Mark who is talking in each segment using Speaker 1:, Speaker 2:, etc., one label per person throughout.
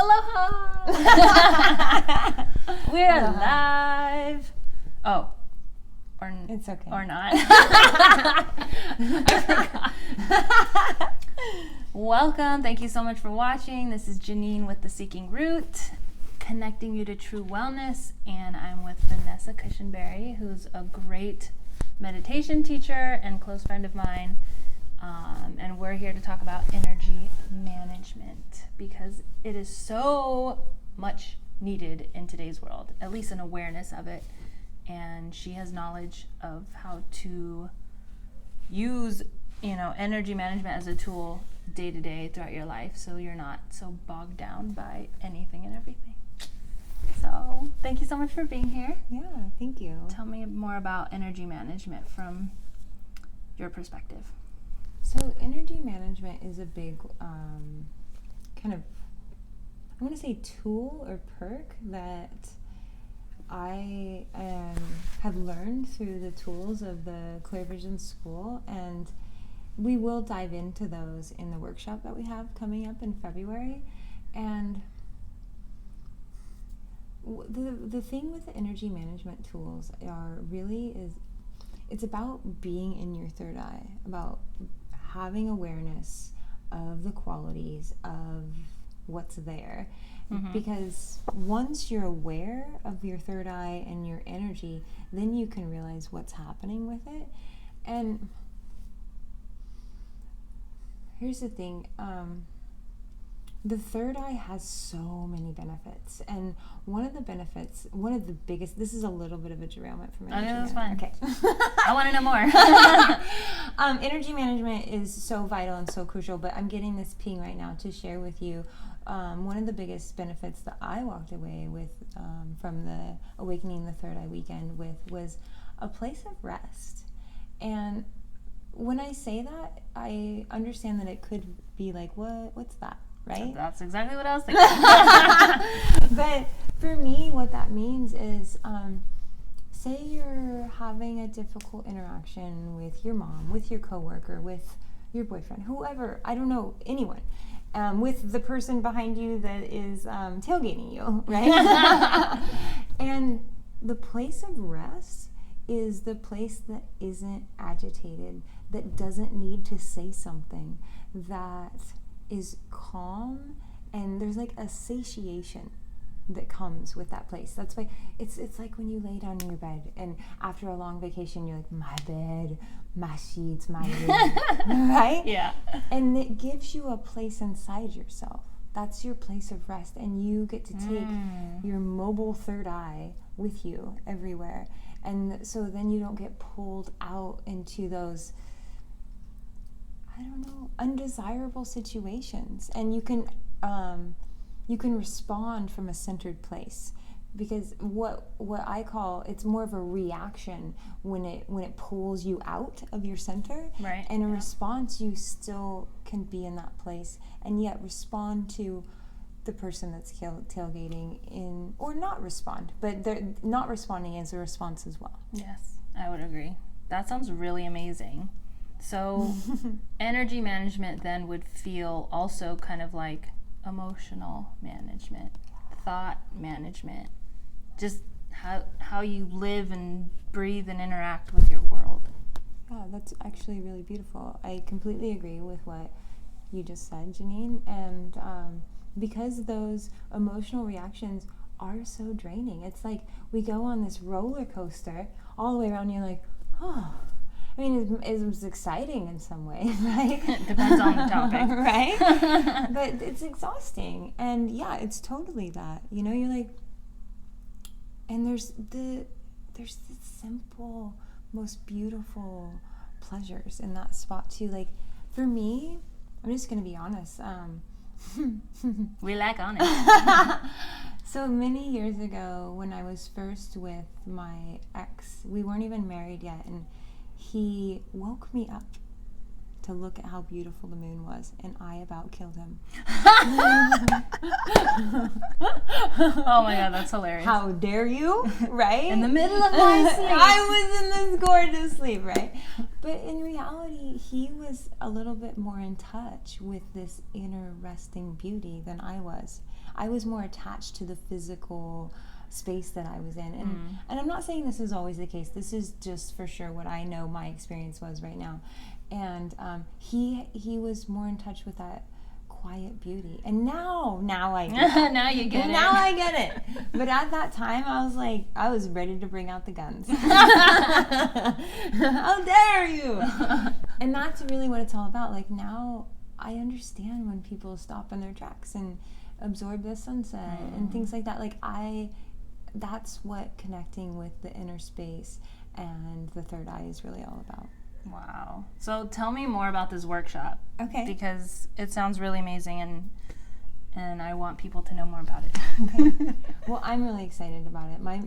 Speaker 1: Aloha! We're live. Oh, or
Speaker 2: it's okay.
Speaker 1: Or not. Welcome. Thank you so much for watching. This is Janine with The Seeking Root, connecting you to true wellness, and I'm with Vanessa Cushenberry, who's a great meditation teacher and close friend of mine. And we're here to talk about energy management because it is so much needed in today's world, at least an awareness of it. And she has knowledge of how to use, energy management as a tool day to day throughout your life, so you're not so bogged down by anything and everything. So thank you so much for being here.
Speaker 2: Yeah, thank you.
Speaker 1: Tell me more about energy management from your perspective.
Speaker 2: So energy management is a big kind of, I want to say tool or perk that I have learned through the tools of the Clear Vision School, and we will dive into those in the workshop that we have coming up in February. And the thing with the energy management tools it's about being in your third eye, about having awareness of the qualities of what's there. Mm-hmm. Because once you're aware of your third eye and your energy, then you can realize what's happening with it. And here's the thing, the third eye has so many benefits, and one of the biggest, this is a little bit of a derailment for me.
Speaker 1: I know, that's fine.
Speaker 2: Okay.
Speaker 1: I want to know more.
Speaker 2: Energy management is so vital and so crucial, but I'm getting this ping right now to share with you. One of the biggest benefits that I walked away with from the Awakening the Third Eye weekend was a place of rest. And when I say that, I understand that it could be like, what's that? Right?
Speaker 1: That's exactly what I was thinking.
Speaker 2: But for me, what that means is, say you're having a difficult interaction with your mom, with your coworker, with your boyfriend, whoever, I don't know, anyone, with the person behind you that is tailgating you, right? And the place of rest is the place that isn't agitated, that doesn't need to say something, that is calm, and there's like a satiation that comes with that place. That's why it's like when you lay down in your bed, and after a long vacation, you're like, my bed, my sheets, my room, right?
Speaker 1: Yeah.
Speaker 2: And it gives you a place inside yourself. That's your place of rest, and you get to take your mobile third eye with you everywhere. And so then you don't get pulled out into those, I don't know, undesirable situations, and you can respond from a centered place, because what I call, it's more of a reaction when it pulls you out of your center,
Speaker 1: right?
Speaker 2: And a response, you still can be in that place and yet respond to the person that's tailgating in, or not respond, but they're not responding is a response as well.
Speaker 1: Yes, I would agree. That sounds really amazing. So energy management then would feel also kind of like emotional management, thought management, just how you live and breathe and interact with your world.
Speaker 2: Yeah, that's actually really beautiful. I completely agree with what you just said, Janine. And because those emotional reactions are so draining, it's like we go on this roller coaster all the way around, and you're like, oh, I mean, it was exciting in some way, right?
Speaker 1: Depends on the topic.
Speaker 2: Right? But it's exhausting. And yeah, it's totally that. You're like, and there's the simple, most beautiful pleasures in that spot too. Like, for me, I'm just going to be honest.
Speaker 1: We like honest.
Speaker 2: So many years ago, when I was first with my ex, we weren't even married yet, and he woke me up to look at how beautiful the moon was, and I about killed him.
Speaker 1: Oh my God, that's hilarious.
Speaker 2: How dare you, right?
Speaker 1: In the middle of my sleep.
Speaker 2: I was in this gorgeous sleep, right? But in reality, he was a little bit more in touch with this inner resting beauty than I was. I was more attached to the physical space that I was in. And I'm not saying this is always the case. This is just for sure what I know my experience was right now. And he was more in touch with that quiet beauty. And now I get it.
Speaker 1: Now you get it.
Speaker 2: Now I get it. But at that time, I was ready to bring out the guns. How dare you? And that's really what it's all about. Like, now I understand when people stop in their tracks and absorb the sunset and things like that. Like, that's what connecting with the inner space and the third eye is really all about.
Speaker 1: Wow. So tell me more about this workshop.
Speaker 2: Okay.
Speaker 1: Because it sounds really amazing, and I want people to know more about it.
Speaker 2: Okay. Well, I'm really excited about it. My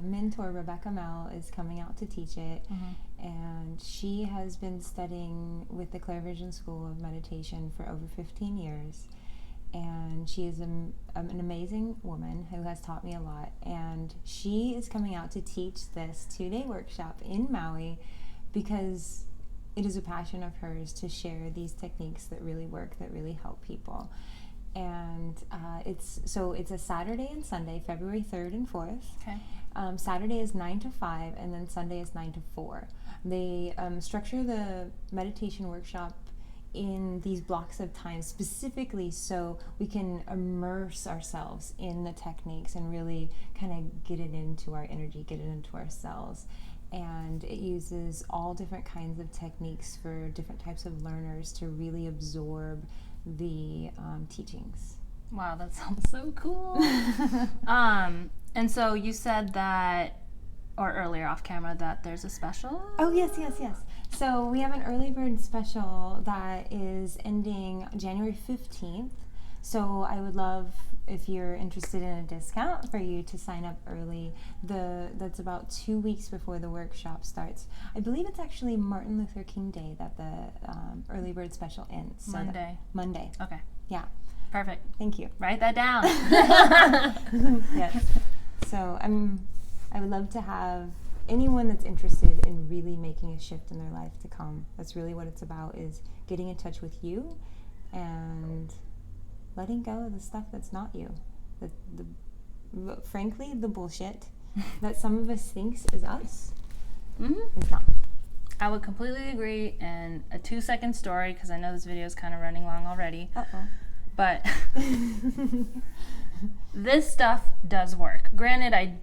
Speaker 2: mentor, Rebecca Mel, is coming out to teach it, and she has been studying with the Claire Vision School of Meditation for over 15 years. And she is an amazing woman who has taught me a lot. And she is coming out to teach this 2-day workshop in Maui because it is a passion of hers to share these techniques that really work, that really help people. And it's a Saturday and Sunday, February 3rd and 4th.
Speaker 1: Okay.
Speaker 2: Saturday is 9 to 5, and then Sunday is 9 to 4. They structure the meditation workshop in these blocks of time specifically so we can immerse ourselves in the techniques and really kind of get it into our energy, get it into our cells. And it uses all different kinds of techniques for different types of learners to really absorb the teachings.
Speaker 1: Wow, that sounds so cool. And so you said that, or earlier off camera, that there's a special?
Speaker 2: Oh, yes. So we have an early bird special that is ending January 15th. So I would love, if you're interested in a discount, for you to sign up early. That's about 2 weeks before the workshop starts. I believe it's actually Martin Luther King Day that the early bird special ends. So Monday.
Speaker 1: Okay.
Speaker 2: Yeah.
Speaker 1: Perfect.
Speaker 2: Thank you.
Speaker 1: Write that down.
Speaker 2: Yes. So I would love to have anyone that's interested in really making a shift in their life to come. That's really what it's about, is getting in touch with you and letting go of the stuff that's not you. Frankly, the bullshit that some of us thinks is us is not.
Speaker 1: I would completely agree. And a 2-second story, because I know this video is kind of running long already. But this stuff does work. Granted, I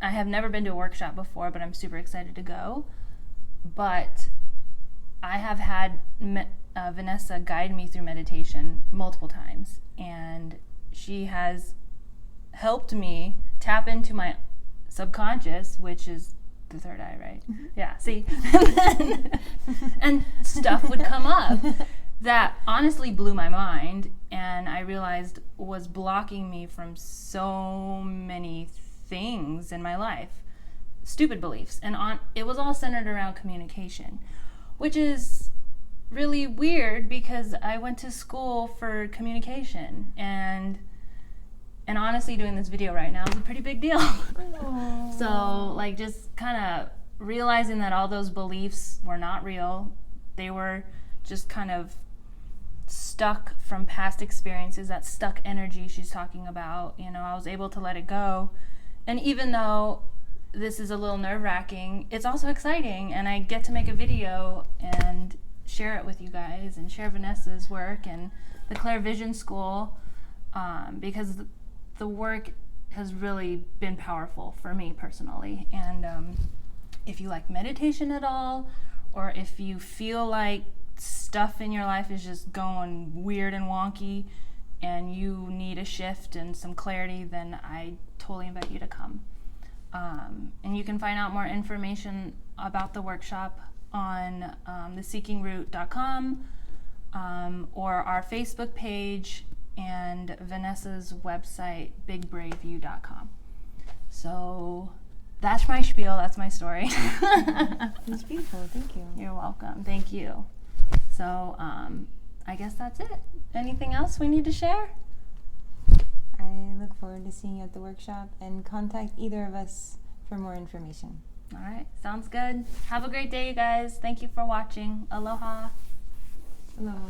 Speaker 1: have never been to a workshop before, but I'm super excited to go. But I have had Vanessa guide me through meditation multiple times, and she has helped me tap into my subconscious, which is the third eye, right? Yeah, see? And stuff would come up that honestly blew my mind, and I realized was blocking me from so many things in my life, stupid beliefs, and it was all centered around communication, which is really weird because I went to school for communication, and honestly, doing this video right now is a pretty big deal. So, like, just kind of realizing that all those beliefs were not real. They were just kind of stuck from past experiences, that stuck energy she's talking about. I was able to let it go. And even though this is a little nerve-wracking, it's also exciting, and I get to make a video and share it with you guys and share Vanessa's work and the Claire Vision School, because the work has really been powerful for me personally. And if you like meditation at all, or if you feel like stuff in your life is just going weird and wonky and you need a shift and some clarity, then I totally invite you to come. And you can find out more information about the workshop on theseekingroot.com, or our Facebook page and Vanessa's website, bigbraveyou.com. So that's my spiel, that's my story.
Speaker 2: It's beautiful, thank you.
Speaker 1: You're welcome, thank you. So I guess that's it. Anything else we need to share?
Speaker 2: I look forward to seeing you at the workshop, and contact either of us for more information.
Speaker 1: All right, sounds good. Have a great day, you guys. Thank you for watching. Aloha.
Speaker 2: Aloha.